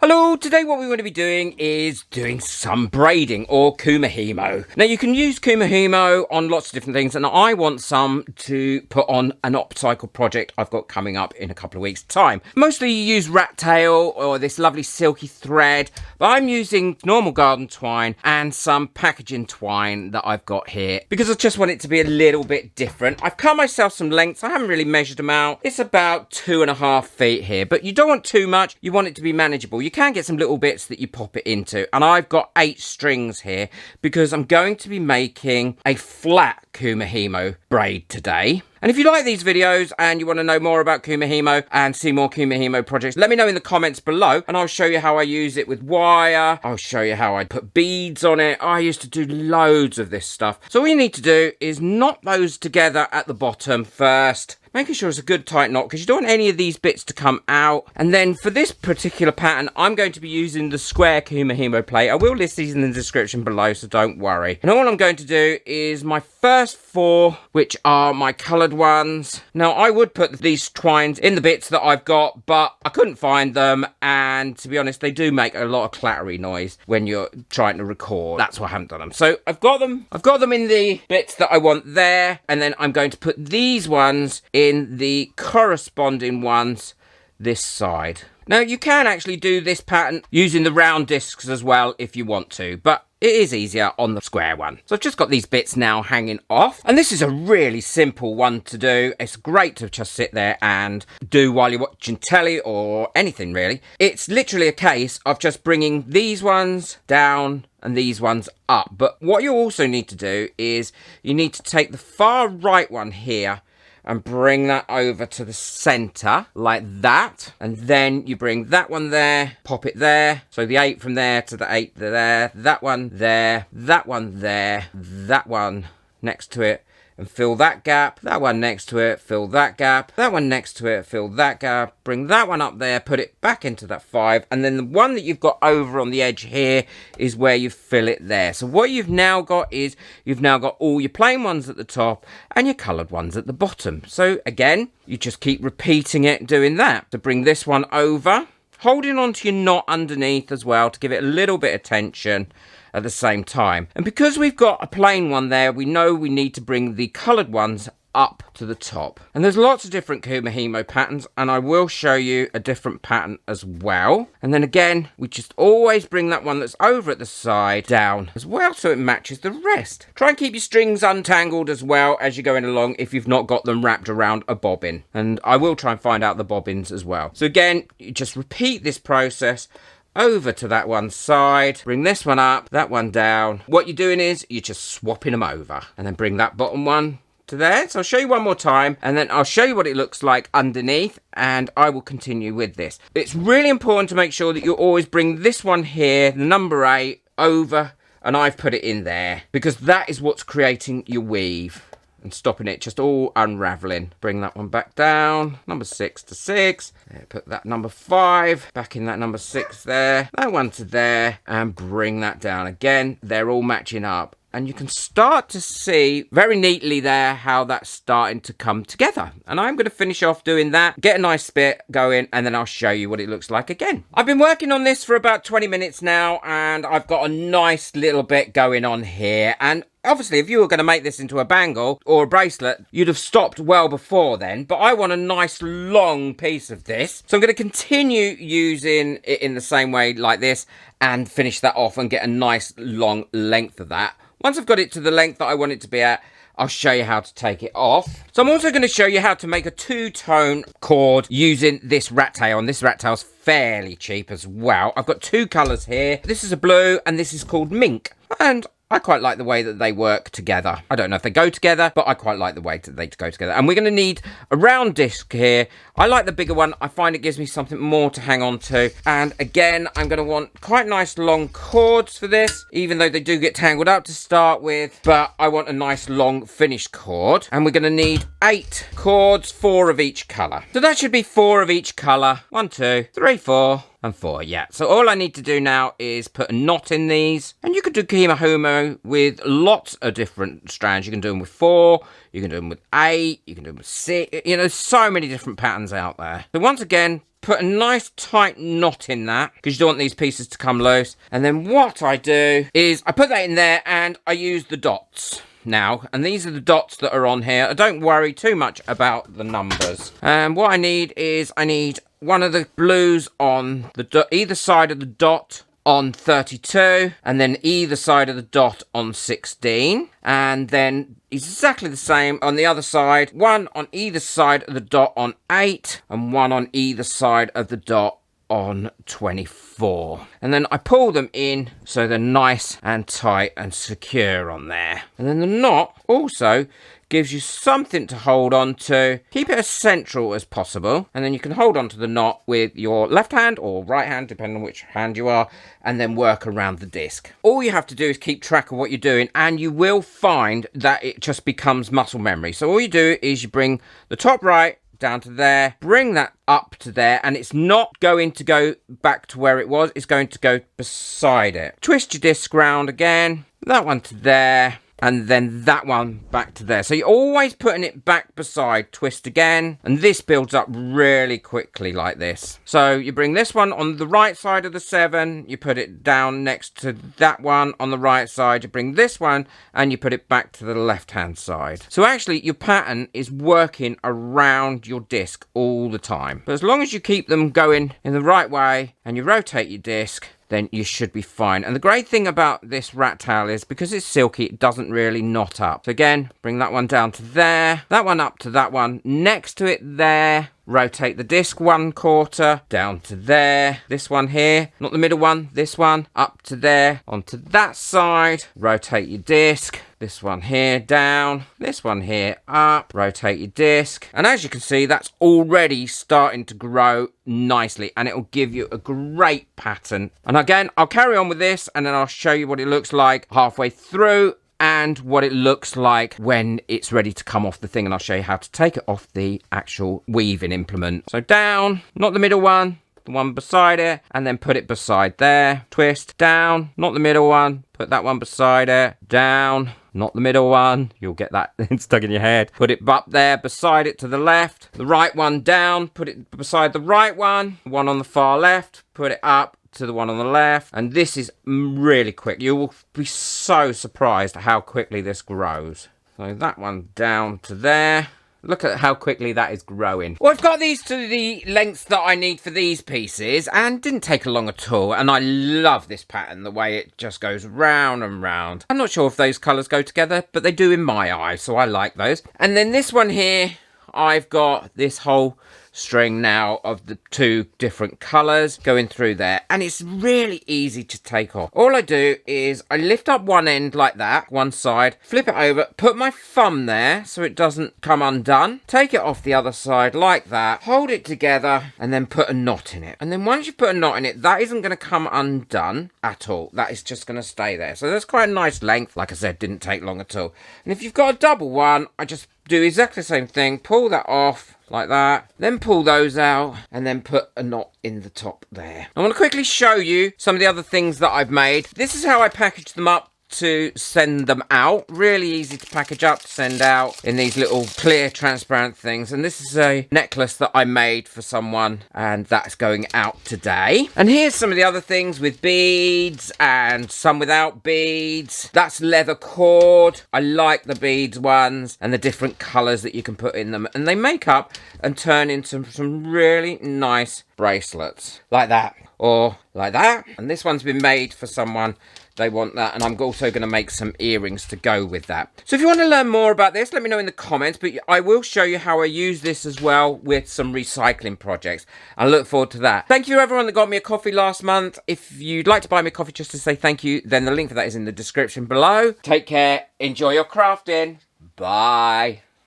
Hello, today what we want to be doing is doing some braiding or kumihimo. Now you can use kumihimo on lots of different things, and I want some to put on an upcycle project I've got coming up in a couple of weeks' time. Mostly you use rat tail or this lovely silky thread, but I'm using normal garden twine and some packaging twine that I've got here because I just want it to be a little bit different. I've cut myself some lengths. I haven't really measured them out. It's about 2.5 feet here, but you don't want too much. You want it to be manageable. You can get some little bits that you pop it into, and I've got 8 strings here because I'm going to be making a flat kumihimo braid today. And if you like these videos and you want to know more about kumihimo and see more kumihimo projects, let me know in the comments below and I'll show you how I use it with wire. I'll show you how I put beads on it. I used to do loads of this stuff. So all you need to do is knot those together at the bottom first, making sure it's a good tight knot because you don't want any of these bits to come out. And then for this particular pattern, I'm going to be using the square kumihimo plate. I will list these in the description below, so don't worry. And all I'm going to do is my first 4, which are my coloured ones. Now, I would put these twines in the bits that I've got, but I couldn't find them. And to be honest, they do make a lot of clattery noise when you're trying to record. That's why I haven't done them. So I've got them in the bits that I want there. And then I'm going to put these ones in the corresponding ones this side. Now you can actually do this pattern using the round discs as well if you want to, but it is easier on the square one. So I've just got these bits now hanging off, and this is a really simple one to do. It's great to just sit there and do while you're watching telly or anything really. It's literally a case of just bringing these ones down and these ones up. But what you also need to do is you need to take the far right one here and bring that over to the center like that, and then you bring that one there, pop it there, so the 8 from there to the 8 there, that one there, that one there, that one next to it, and fill that gap, that one next to it, fill that gap, that one next to it, fill that gap, bring that one up there, put it back into that 5, and then the one that you've got over on the edge here is where you fill it there. So what you've now got is, you've now got all your plain ones at the top and your coloured ones at the bottom. So again, you just keep repeating it, doing that. To bring this one over, holding onto your knot underneath as well to give it a little bit of tension at the same time. And because we've got a plain one there, we know we need to bring the coloured ones up to the top. And there's lots of different kumihimo patterns, and I will show you a different pattern as well. And then again, we just always bring that one that's over at the side down as well so it matches the rest. Try and keep your strings untangled as well as you're going along if you've not got them wrapped around a bobbin. And I will try and find out the bobbins as well. So again, you just repeat this process over to that one side, bring this one up, that one down. What you're doing is you're just swapping them over, and then bring that bottom one to there. So I'll show you one more time, and then I'll show you what it looks like underneath, and I will continue with this. It's really important to make sure that you always bring this one here, the number 8, over, and I've put it in there because that is what's creating your weave and stopping it just all unraveling. Bring that one back down, number 6 to 6. There, put that number 5 back in that number 6 there, that one to there, and bring that down again. They're all matching up. And you can start to see very neatly there how that's starting to come together. And I'm going to finish off doing that, get a nice bit going, and then I'll show you what it looks like again. I've been working on this for about 20 minutes now, and I've got a nice little bit going on here. And obviously, if you were going to make this into a bangle or a bracelet, you'd have stopped well before then. But I want a nice long piece of this. So I'm going to continue using it in the same way like this and finish that off and get a nice long length of that. Once I've got it to the length that I want it to be at, I'll show you how to take it off. So I'm also going to show you how to make a 2-tone cord using this rat tail. And this rat tail's fairly cheap as well. I've got 2 colours here. This is a blue and this is called mink. And I quite like the way that they work together. I don't know if they go together, but I quite like the way that they go together. And we're going to need a round disc here. I like the bigger one. I find it gives me something more to hang on to. And again, I'm going to want quite nice long cords for this, even though they do get tangled up to start with. But I want a nice long finished cord. And we're going to need 8 cords, 4 of each colour. So that should be 4 of each colour. 1, 2, 3, 4. And 4, yeah. So all I need to do now is put a knot in these. And you can do kumihimo with lots of different strands. You can do them with 4, you can do them with 8, you can do them with 6. You know, so many different patterns out there. So once again, put a nice tight knot in that because you don't want these pieces to come loose. And then what I do is I put that in there and I use the dots now. And these are the dots that are on here. I don't worry too much about the numbers. And what I need is I need one of the blues on the either side of the dot on 32, and then either side of the dot on 16, and then exactly the same on the other side, one on either side of the dot on 8, and one on either side of the dot on 24. And then I pull them in so they're nice and tight and secure on there. And then the knot also gives you something to hold on to. Keep it as central as possible, and then you can hold on to the knot with your left hand or right hand, depending on which hand you are, and then work around the disc. All you have to do is keep track of what you're doing, and you will find that it just becomes muscle memory. So all you do is you bring the top right down to there, bring that up to there, and it's not going to go back to where it was, it's going to go beside it. Twist your disc round again, that one to there, and then that one back to there. So you're always putting it back beside, twist again, and this builds up really quickly like this. So you bring this one on the right side of the 7, you put it down next to that one on the right side, you bring this one and you put it back to the left hand side. So actually your pattern is working around your disc all the time. But as long as you keep them going in the right way and you rotate your disc, then you should be fine. And the great thing about this rat tail is because it's silky, it doesn't really knot up. So again, bring that one down to there, that one up to that one, next to it there, rotate the disc 1/4 down to there, this one here, not the middle one, this one, up to there, onto that side, rotate your disc, this one here down, this one here up, rotate your disc, and as you can see, that's already starting to grow nicely, and it'll give you a great pattern. And again, I'll carry on with this, and then I'll show you what it looks like halfway through, and what it looks like when it's ready to come off the thing, and I'll show you how to take it off the actual weaving implement. So down, not the middle one, the one beside it, and then put it beside there, twist, down, not the middle one, put that one beside it, down, not the middle one, you'll get that stuck in your head, put it up there beside it to the left, the right one down, put it beside the right one on the far left, put it up to the one on the left, and this is really quick. You will be so surprised at how quickly this grows. So that one down to there. Look at how quickly that is growing. Well, I've got these to the lengths that I need for these pieces, and didn't take long at all. And I love this pattern, the way it just goes round and round. I'm not sure if those colours go together, but they do in my eyes, so I like those. And then this one here, I've got this whole string now of the 2 different colours going through there, and it's really easy to take off. All I do is I lift up one end like that, one side, flip it over, put my thumb there so it doesn't come undone, take it off the other side like that, hold it together, and then put a knot in it. And then once you put a knot in it, that isn't going to come undone at all. That is just going to stay there. So that's quite a nice length. Like I said, didn't take long at all. And if you've got a double one, I just do exactly the same thing, pull that off like that, then pull those out, and then put a knot in the top there. I want to quickly show you some of the other things that I've made. This is how I package them up to send them out. Really easy to package up, to send out in these little clear transparent things. And this is a necklace that I made for someone, and that's going out today. And here's some of the other things with beads and some without beads. That's leather cord. I like the beads ones and the different colors that you can put in them, and they make up and turn into some really nice bracelets like that or like that. And this one's been made for someone. They want that, and I'm also going to make some earrings to go with that. So if you want to learn more about this, let me know in the comments, but I will show you how I use this as well with some recycling projects. I look forward to that. Thank you everyone that got me a coffee last month. If you'd like to buy me a coffee just to say thank you, then the link for that is in the description below. Take care, enjoy your crafting, bye.